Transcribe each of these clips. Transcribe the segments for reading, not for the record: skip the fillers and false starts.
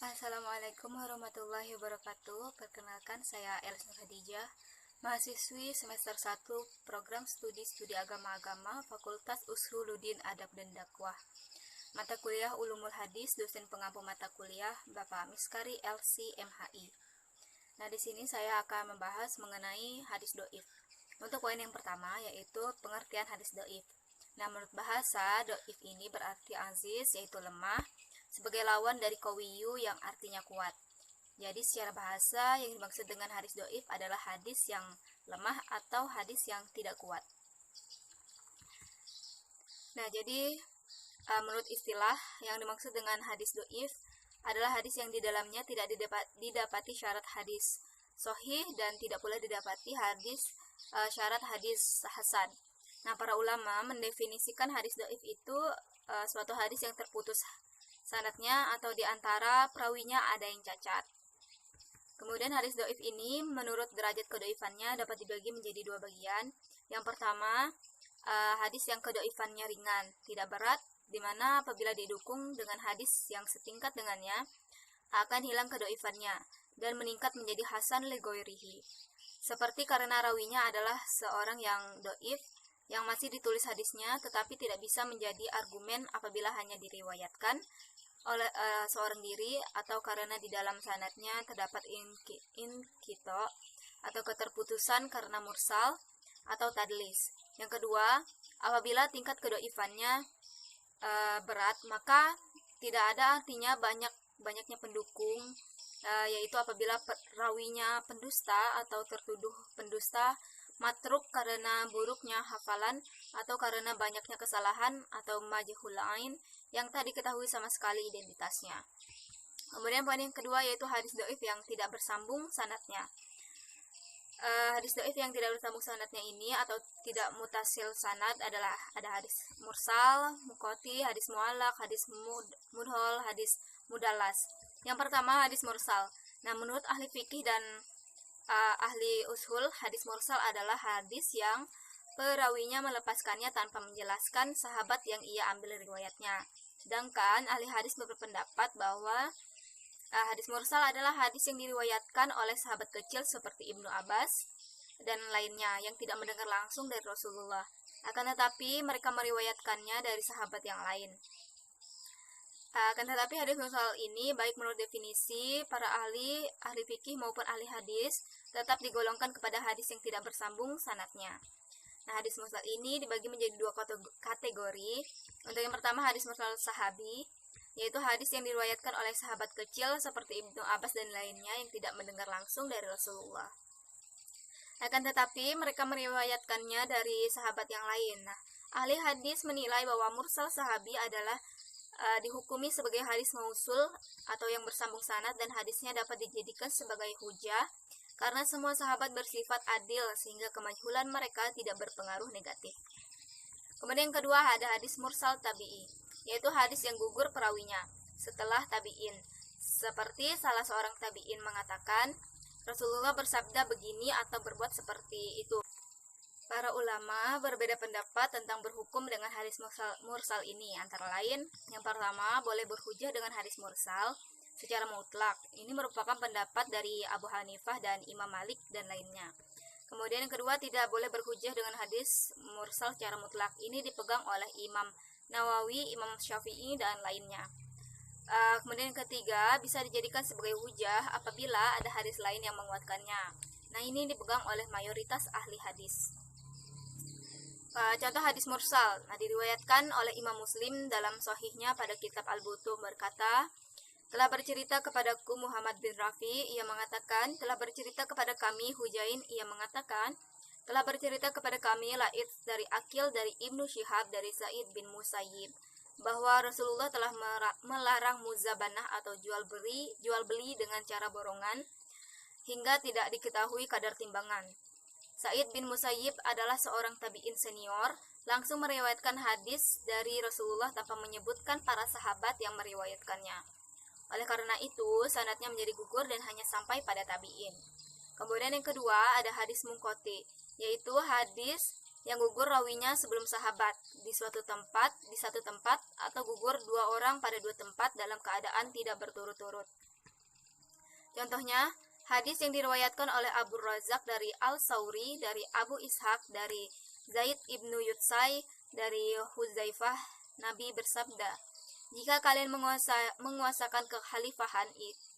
Assalamualaikum warahmatullahi wabarakatuh. Perkenalkan, saya Els Nur Hadijah, mahasiswi semester 1 Program Studi Agama-Agama Fakultas Usuluddin Adab dan Dakwah. Mata kuliah Ulumul Hadis, dosen pengampu mata kuliah Bapak Miskari LC MHI. Nah, di sini saya akan membahas mengenai hadis doif. Untuk poin yang pertama yaitu pengertian hadis doif. Nah, menurut bahasa, doif ini berarti aziz, yaitu lemah, sebagai lawan dari qawiyu yang artinya kuat. Jadi secara bahasa yang dimaksud dengan hadis doif adalah hadis yang lemah atau hadis yang tidak kuat. Nah, jadi menurut istilah yang dimaksud dengan hadis doif adalah hadis yang di dalamnya tidak didapati syarat hadis sahih dan tidak pula didapati syarat hadis hasan. Nah, para ulama mendefinisikan hadis doif itu suatu hadis yang terputus sanadnya atau di antara perawinya ada yang cacat. Kemudian hadis doif ini menurut derajat kedoifannya dapat dibagi menjadi dua bagian. Yang pertama, hadis yang kedoifannya ringan, tidak berat, di mana apabila didukung dengan hadis yang setingkat dengannya akan hilang kedoifannya dan meningkat menjadi hasan li ghairihi. Seperti karena rawinya adalah seorang yang doif yang masih ditulis hadisnya tetapi tidak bisa menjadi argumen apabila hanya diriwayatkan oleh seorang diri, atau karena di dalam sanadnya terdapat inqita atau keterputusan karena mursal atau tadlis. Yang kedua, apabila tingkat kedoifannya berat, maka tidak ada artinya banyaknya pendukung, yaitu apabila rawinya pendusta atau tertuduh pendusta, matruk karena buruknya hafalan atau karena banyaknya kesalahan, atau majhul ain yang tak diketahui sama sekali identitasnya. Kemudian poin yang kedua yaitu hadis doif yang tidak bersambung sanadnya. Hadis doif yang tidak bersambung sanadnya ini atau tidak mutasil sanad adalah ada hadis mursal, muqati, hadis muallaq, hadis mudhol, hadis mudallas. Yang pertama hadis mursal. Nah, menurut ahli fikih dan ahli ushul, hadis mursal adalah hadis yang perawinya melepaskannya tanpa menjelaskan sahabat yang ia ambil riwayatnya. Sedangkan ahli hadis berpendapat bahwa hadis mursal adalah hadis yang diriwayatkan oleh sahabat kecil seperti Ibnu Abbas dan lainnya yang tidak mendengar langsung dari Rasulullah. Akan tetapi mereka meriwayatkannya dari sahabat yang lain. Akan tetapi hadis mursal ini baik menurut definisi para ahli fikih maupun ahli hadis tetap digolongkan kepada hadis yang tidak bersambung sanadnya. Nah, hadis mursal ini dibagi menjadi dua kategori. Untuk yang pertama hadis mursal sahabi, yaitu hadis yang diriwayatkan oleh sahabat kecil seperti Ibnu Abbas dan lainnya yang tidak mendengar langsung dari Rasulullah. Akan tetapi mereka meriwayatkannya dari sahabat yang lain. Nah, ahli hadis menilai bahwa mursal sahabi adalah dihukumi sebagai hadis mausul atau yang bersambung sanad, dan hadisnya dapat dijadikan sebagai hujah karena semua sahabat bersifat adil sehingga kemajhulan mereka tidak berpengaruh negatif. Kemudian yang kedua ada hadis mursal tabi'i, yaitu hadis yang gugur perawinya setelah tabi'in. Seperti salah seorang tabi'in mengatakan, Rasulullah bersabda begini atau berbuat seperti itu. Para ulama berbeda pendapat tentang berhukum dengan hadis mursal ini. Antara lain, yang pertama boleh berhujah dengan hadis mursal secara mutlak. Ini merupakan pendapat dari Abu Hanifah dan Imam Malik dan lainnya. Kemudian yang kedua, tidak boleh berhujah dengan hadis mursal secara mutlak. Ini dipegang oleh Imam Nawawi, Imam Syafi'i dan lainnya. Kemudian yang ketiga, bisa dijadikan sebagai hujah apabila ada hadis lain yang menguatkannya. Nah, ini dipegang oleh mayoritas ahli hadis. Contoh hadis mursal, diriwayatkan oleh Imam Muslim dalam sahihnya pada kitab Al-Butuh berkata, telah bercerita kepadaku Muhammad bin Rafi, ia mengatakan, telah bercerita kepada kami Hujain, ia mengatakan, telah bercerita kepada kami Laits dari Akil dari Ibnu Syihab dari Sa'id bin Musayyib, bahwa Rasulullah telah melarang muzabanah atau jual beli dengan cara borongan hingga tidak diketahui kadar timbangan. Sa'id bin Musayyib adalah seorang tabi'in senior, langsung meriwayatkan hadis dari Rasulullah tanpa menyebutkan para sahabat yang meriwayatkannya. Oleh karena itu, sanadnya menjadi gugur dan hanya sampai pada tabi'in. Kemudian yang kedua, ada hadis munqati, yaitu hadis yang gugur rawinya sebelum sahabat di satu tempat atau gugur dua orang pada dua tempat dalam keadaan tidak berturut-turut. Contohnya, hadis yang diriwayatkan oleh Abu Razak dari Al-Sauri, dari Abu Ishaq, dari Zaid ibnu Yutsai, dari Huzaifah, Nabi bersabda, "Jika kalian menguasakan kekhalifahan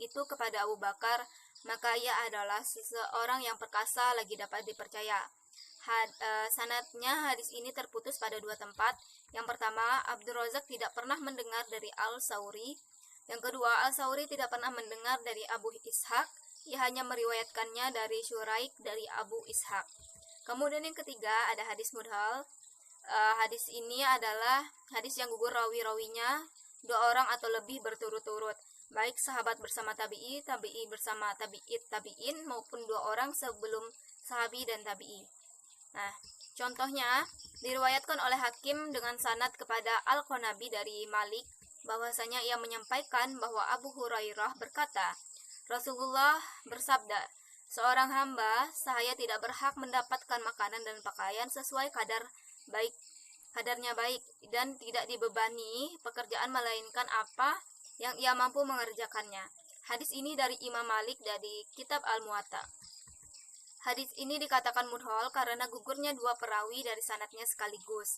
itu kepada Abu Bakar, maka ia adalah seseorang yang perkasa lagi dapat dipercaya." Sanadnya hadis ini terputus pada dua tempat. Yang pertama, Abdul Razak tidak pernah mendengar dari Al-Sauri. Yang kedua, Al-Sauri tidak pernah mendengar dari Abu Ishaq. Ia hanya meriwayatkannya dari Syuraik dari Abu Ishaq. Kemudian yang ketiga, ada hadis mudhal. Hadis ini adalah hadis yang gugur rawi-rawinya dua orang atau lebih berturut-turut, baik sahabat bersama tabi'i, tabi'i bersama tabi'in, maupun dua orang sebelum sahabi dan tabi'i. Nah, contohnya diriwayatkan oleh Hakim dengan sanad kepada Al-Qanabi dari Malik bahwasanya ia menyampaikan bahwa Abu Hurairah berkata, Rasulullah bersabda, "Seorang hamba sahaya tidak berhak mendapatkan makanan dan pakaian sesuai kadarnya baik dan tidak dibebani pekerjaan melainkan apa yang ia mampu mengerjakannya." Hadis ini dari Imam Malik dari Kitab Al-Muwatta. Hadis ini dikatakan mudhal karena gugurnya dua perawi dari sanadnya sekaligus,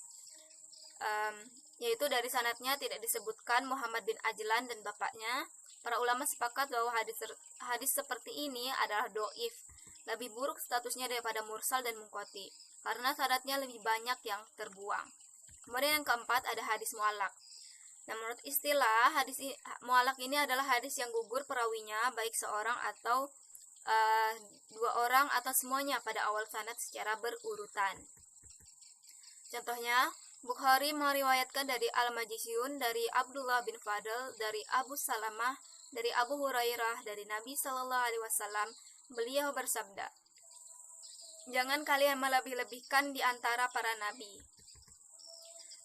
yaitu dari sanadnya tidak disebutkan Muhammad bin Ajlan dan bapaknya. Para ulama sepakat bahwa hadis seperti ini adalah do'if, lebih buruk statusnya daripada mursal dan munqati, karena sanadnya lebih banyak yang terbuang. Kemudian yang keempat ada hadis mu'allaq. Nah, menurut istilah, hadis mu'allaq ini adalah hadis yang gugur perawinya, baik seorang atau dua orang atau semuanya pada awal sanad secara berurutan. Contohnya, Bukhari meriwayatkan dari Al-Majishun, dari Abdullah bin Fadl, dari Abu Salamah, dari Abu Hurairah, dari Nabi Shallallahu Alaihi Wasallam. Beliau bersabda, "Jangan kalian melebih-lebihkan di antara para nabi."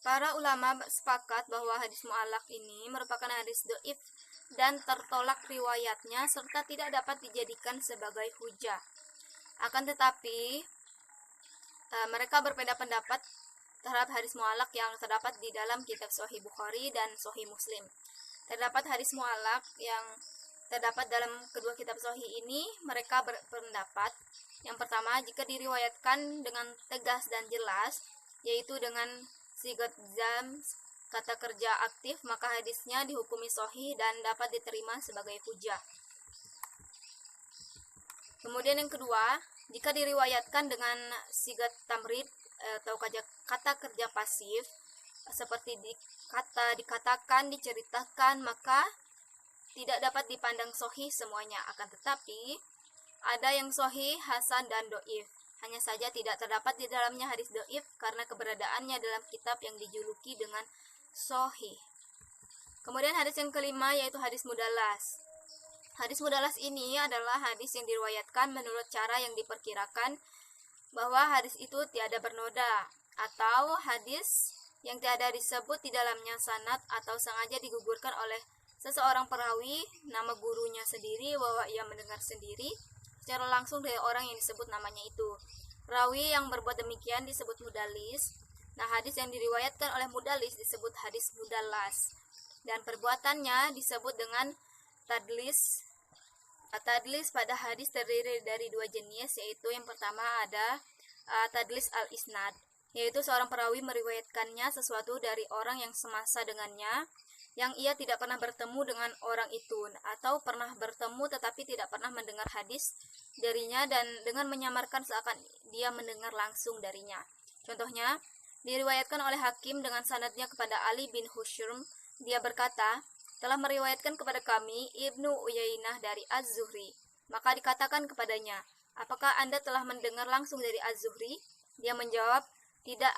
Para ulama sepakat bahwa hadis mu'allaq ini merupakan hadis do'if dan tertolak riwayatnya serta tidak dapat dijadikan sebagai hujah. Akan tetapi, mereka berbeda pendapat terhadap hadis mu'allaq yang terdapat di dalam kitab Sahih Bukhari dan Sahih Muslim. Terdapat hadis mu'allaq yang terdapat dalam kedua kitab Sahih ini, mereka berpendapat, yang pertama, jika diriwayatkan dengan tegas dan jelas, yaitu dengan sigat jam, kata kerja aktif, maka hadisnya dihukumi sahih dan dapat diterima sebagai hujah. Kemudian yang kedua, jika diriwayatkan dengan sigat tamrid atau kata kerja pasif, seperti dikatakan, diceritakan, maka tidak dapat dipandang sahih semuanya. Akan tetapi, ada yang sahih, hasan, dan do'if. Hanya saja tidak terdapat di dalamnya hadis do'if karena keberadaannya dalam kitab yang dijuluki dengan sahih. Kemudian hadis yang kelima yaitu hadis mudalas. Hadis mudalas ini adalah hadis yang diriwayatkan menurut cara yang diperkirakan bahwa hadis itu tiada bernoda, atau hadis yang tiada disebut di dalamnya sanad atau sengaja digugurkan oleh seseorang perawi nama gurunya sendiri bahwa ia mendengar sendiri secara langsung dari orang yang disebut namanya itu. Rawi yang berbuat demikian disebut mudalis. Nah, hadis yang diriwayatkan oleh mudalis disebut hadis mudalas, dan perbuatannya disebut dengan tadlis. Tadlis pada hadis terdiri dari dua jenis, yaitu yang pertama ada tadlis al-isnad, yaitu seorang perawi meriwayatkannya sesuatu dari orang yang semasa dengannya, yang ia tidak pernah bertemu dengan orang itu, atau pernah bertemu tetapi tidak pernah mendengar hadis darinya, dan dengan menyamarkan seakan dia mendengar langsung darinya. Contohnya, diriwayatkan oleh Hakim dengan sanadnya kepada Ali bin Husyrm, dia berkata, "Telah meriwayatkan kepada kami Ibnu Uyainah dari Az-Zuhri." Maka dikatakan kepadanya, "Apakah Anda telah mendengar langsung dari Az-Zuhri?" Dia menjawab, tidak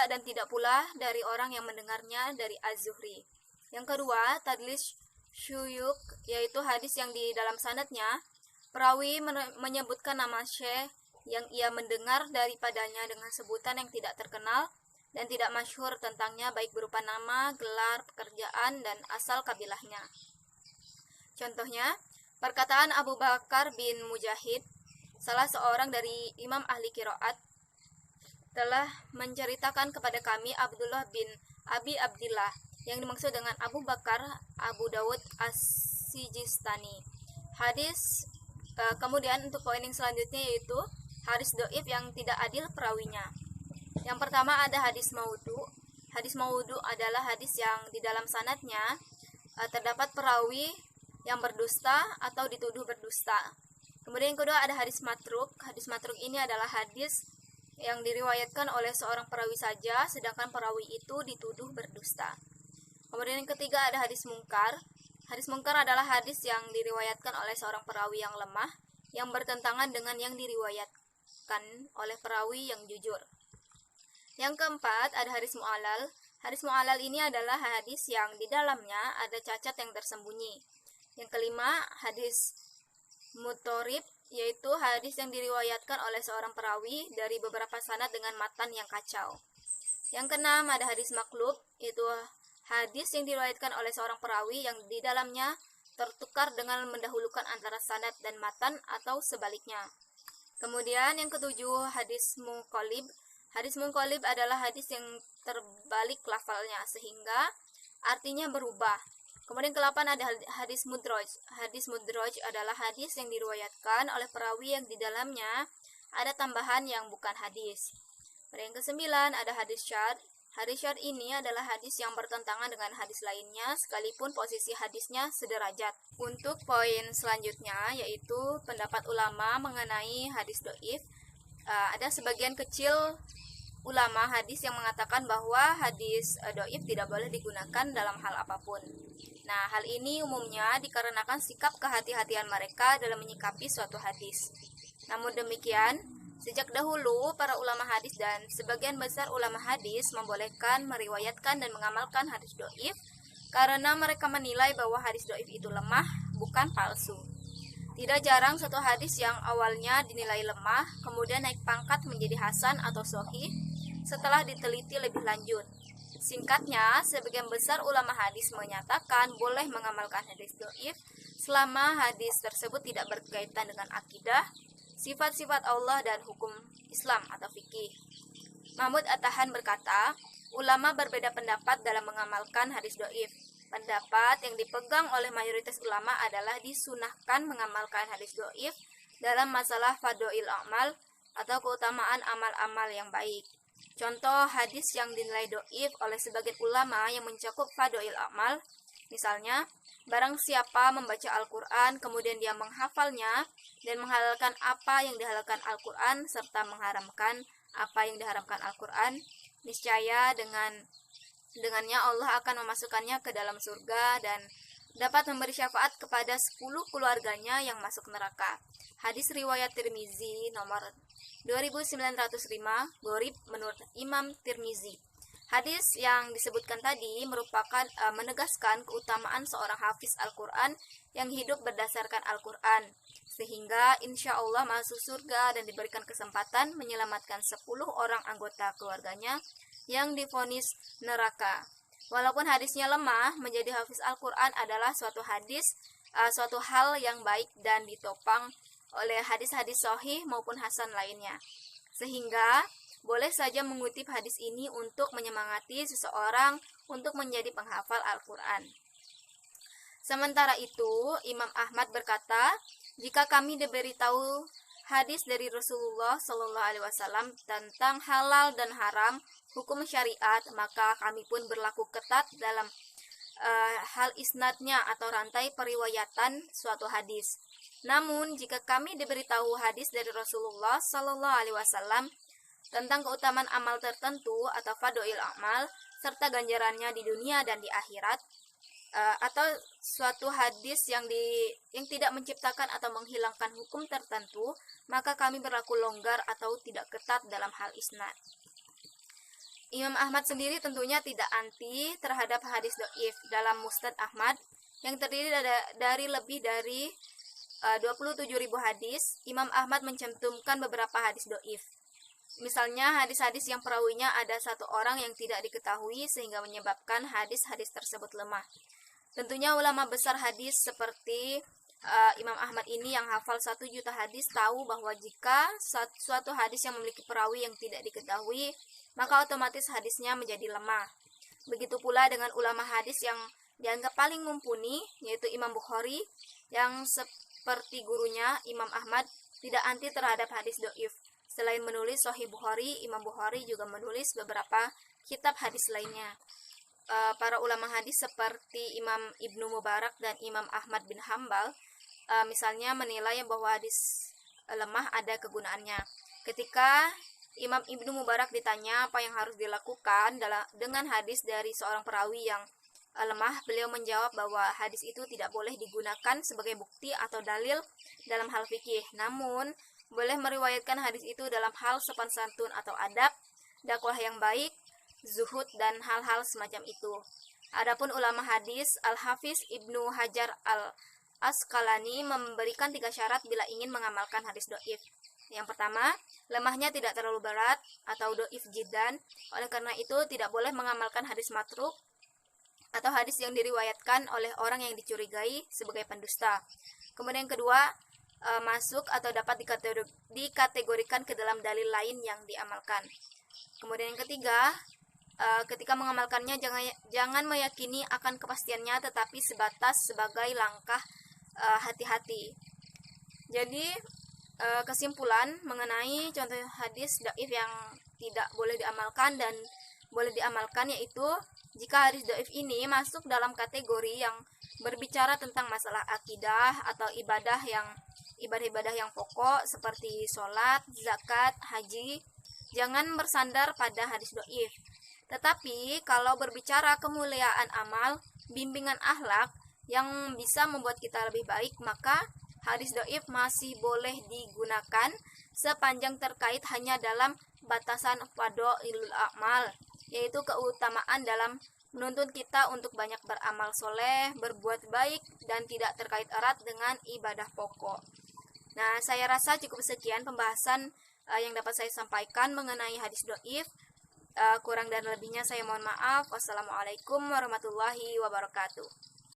dan tidak pula dari orang yang mendengarnya dari Az-Zuhri." Yang kedua, tadlis syuyuk, yaitu hadis yang di dalam sanadnya perawi menyebutkan nama syekh yang ia mendengar daripadanya dengan sebutan yang tidak terkenal dan tidak masyhur tentangnya, baik berupa nama, gelar, pekerjaan, dan asal kabilahnya. Contohnya, perkataan Abu Bakar bin Mujahid, salah seorang dari imam ahli qiraat, telah menceritakan kepada kami Abdullah bin Abi Abdillah, yang dimaksud dengan Abu Bakar Abu Dawud As-Sijistani. Kemudian untuk poin yang selanjutnya yaitu hadis dhaif yang tidak adil perawinya. Yang pertama ada hadis maudhu. Hadis maudhu adalah hadis yang di dalam sanadnya terdapat perawi yang berdusta atau dituduh berdusta. Kemudian yang kedua ada hadis matruk. Hadis matruk ini adalah hadis yang diriwayatkan oleh seorang perawi saja, sedangkan perawi itu dituduh berdusta. Kemudian yang ketiga ada hadis mungkar. Hadis mungkar adalah hadis yang diriwayatkan oleh seorang perawi yang lemah, yang bertentangan dengan yang diriwayatkan oleh perawi yang jujur. Yang keempat ada hadis mu'alal. Hadis mu'alal ini adalah hadis yang di dalamnya ada cacat yang tersembunyi. Yang kelima hadis mutorib, yaitu hadis yang diriwayatkan oleh seorang perawi dari beberapa sanad dengan matan yang kacau. Yang keenam ada hadis maklub, yaitu hadis yang diriwayatkan oleh seorang perawi yang di dalamnya tertukar dengan mendahulukan antara sanad dan matan atau sebaliknya. Kemudian yang ketujuh hadis munqalib. Hadis munqalib adalah hadis yang terbalik lafalnya sehingga artinya berubah. Kemudian ke-8 ada hadis mudraj. Hadis mudraj adalah hadis yang diriwayatkan oleh perawi yang di dalamnya ada tambahan yang bukan hadis. Kemudian yang ke-9 ada hadis syadz. Hadis syadz ini adalah hadis yang bertentangan dengan hadis lainnya sekalipun posisi hadisnya sederajat. Untuk poin selanjutnya yaitu pendapat ulama mengenai hadis dhaif. Ada sebagian kecil ulama hadis yang mengatakan bahwa hadis dhaif tidak boleh digunakan dalam hal apapun. Nah, hal ini umumnya dikarenakan sikap kehati-hatian mereka dalam menyikapi suatu hadis. Namun demikian, sejak dahulu para ulama hadis dan sebagian besar ulama hadis membolehkan, meriwayatkan dan mengamalkan hadis dhaif karena mereka menilai bahwa hadis dhaif itu lemah, bukan palsu. Tidak jarang suatu hadis yang awalnya dinilai lemah, kemudian naik pangkat menjadi hasan atau sahih setelah diteliti lebih lanjut. Singkatnya, sebagian besar ulama hadis menyatakan boleh mengamalkan hadis dhaif selama hadis tersebut tidak berkaitan dengan akidah, sifat-sifat Allah dan hukum Islam atau fikih. Mahmud At-Tahan berkata, ulama berbeda pendapat dalam mengamalkan hadis dhaif. Pendapat yang dipegang oleh mayoritas ulama adalah disunahkan mengamalkan hadis dhaif dalam masalah fadhail amal atau keutamaan amal-amal yang baik. Contoh hadis yang dinilai dhaif oleh sebagian ulama yang mencakup fadhail amal, misalnya, barang siapa membaca Al-Quran kemudian dia menghafalnya dan menghalalkan apa yang dihalalkan Al-Quran serta mengharamkan apa yang diharamkan Al-Quran, niscaya dengannya Allah akan memasukkannya ke dalam surga dan dapat memberi syafaat kepada 10 keluarganya yang masuk neraka. Hadis riwayat Tirmizi nomor 2905, Gharib menurut Imam Tirmizi. Hadis yang disebutkan tadi merupakan menegaskan keutamaan seorang hafiz Al-Quran yang hidup berdasarkan Al-Quran, sehingga insya Allah masuk surga dan diberikan kesempatan menyelamatkan 10 orang anggota keluarganya yang divonis neraka. Walaupun hadisnya lemah, menjadi hafiz Al-Quran adalah suatu hal yang baik dan ditopang oleh hadis-hadis sahih maupun hasan lainnya. Sehingga boleh saja mengutip hadis ini untuk menyemangati seseorang untuk menjadi penghafal Al-Quran. Sementara itu, Imam Ahmad berkata, jika kami diberitahu hadis dari Rasulullah Shallallahu Alaihi Wasallam tentang halal dan haram hukum syariat, maka kami pun berlaku ketat dalam hal isnadnya atau rantai periwayatan suatu hadis. Namun, jika kami diberitahu hadis dari Rasulullah Shallallahu Alaihi Wasallam tentang keutamaan amal tertentu atau fadhail amal serta ganjarannya di dunia dan di akhirat, atau suatu hadis yang tidak menciptakan atau menghilangkan hukum tertentu, maka kami berlaku longgar atau tidak ketat dalam hal isnad. Imam Ahmad sendiri tentunya tidak anti terhadap hadis dhaif. Dalam Musnad Ahmad yang terdiri dari lebih dari 27.000 hadis, Imam Ahmad mencantumkan beberapa hadis dhaif. Misalnya hadis-hadis yang perawinya ada satu orang yang tidak diketahui sehingga menyebabkan hadis-hadis tersebut lemah. Tentunya ulama besar hadis seperti Imam Ahmad ini yang hafal 1 juta hadis tahu bahwa jika suatu hadis yang memiliki perawi yang tidak diketahui, maka otomatis hadisnya menjadi lemah. Begitu pula dengan ulama hadis yang dianggap paling mumpuni, yaitu Imam Bukhari, yang seperti gurunya Imam Ahmad tidak anti terhadap hadis do'if. Selain menulis Sahih Bukhari, Imam Bukhari juga menulis beberapa kitab hadis lainnya. Para ulama hadis seperti Imam Ibnu Mubarak dan Imam Ahmad bin Hambal misalnya menilai bahwa hadis lemah ada kegunaannya. Ketika Imam Ibnu Mubarak ditanya apa yang harus dilakukan dengan hadis dari seorang perawi yang lemah, beliau menjawab bahwa hadis itu tidak boleh digunakan sebagai bukti atau dalil dalam hal fikih, namun boleh meriwayatkan hadis itu dalam hal sopan santun atau adab, dakwah yang baik, zuhud, dan hal-hal semacam itu. Adapun ulama hadis, Al-Hafiz Ibnu Hajar Al-Asqalani memberikan 3 syarat bila ingin mengamalkan hadis do'if. Yang pertama, lemahnya tidak terlalu berat atau do'if jiddan. Oleh karena itu, tidak boleh mengamalkan hadis matruk atau hadis yang diriwayatkan oleh orang yang dicurigai sebagai pendusta. Kemudian yang kedua, masuk atau dapat dikategorikan ke dalam dalil lain yang diamalkan. Kemudian yang ketiga, ketika mengamalkannya jangan meyakini akan kepastiannya, tetapi sebatas sebagai langkah hati-hati. Jadi kesimpulan mengenai contoh hadis dhaif yang tidak boleh diamalkan dan boleh diamalkan, yaitu jika hadis dhaif ini masuk dalam kategori yang berbicara tentang masalah akidah atau ibadah yang pokok seperti sholat, zakat, haji, jangan bersandar pada hadis dhaif. Tetapi kalau berbicara kemuliaan amal, bimbingan akhlak yang bisa membuat kita lebih baik, maka hadis dhaif masih boleh digunakan sepanjang terkait hanya dalam batasan fadhailul a'mal, yaitu keutamaan dalam menuntun kita untuk banyak beramal soleh, berbuat baik, dan tidak terkait erat dengan ibadah pokok. Nah, saya rasa cukup sekian pembahasan yang dapat saya sampaikan mengenai hadis dhaif. Kurang dan lebihnya saya mohon maaf. Wassalamualaikum warahmatullahi wabarakatuh.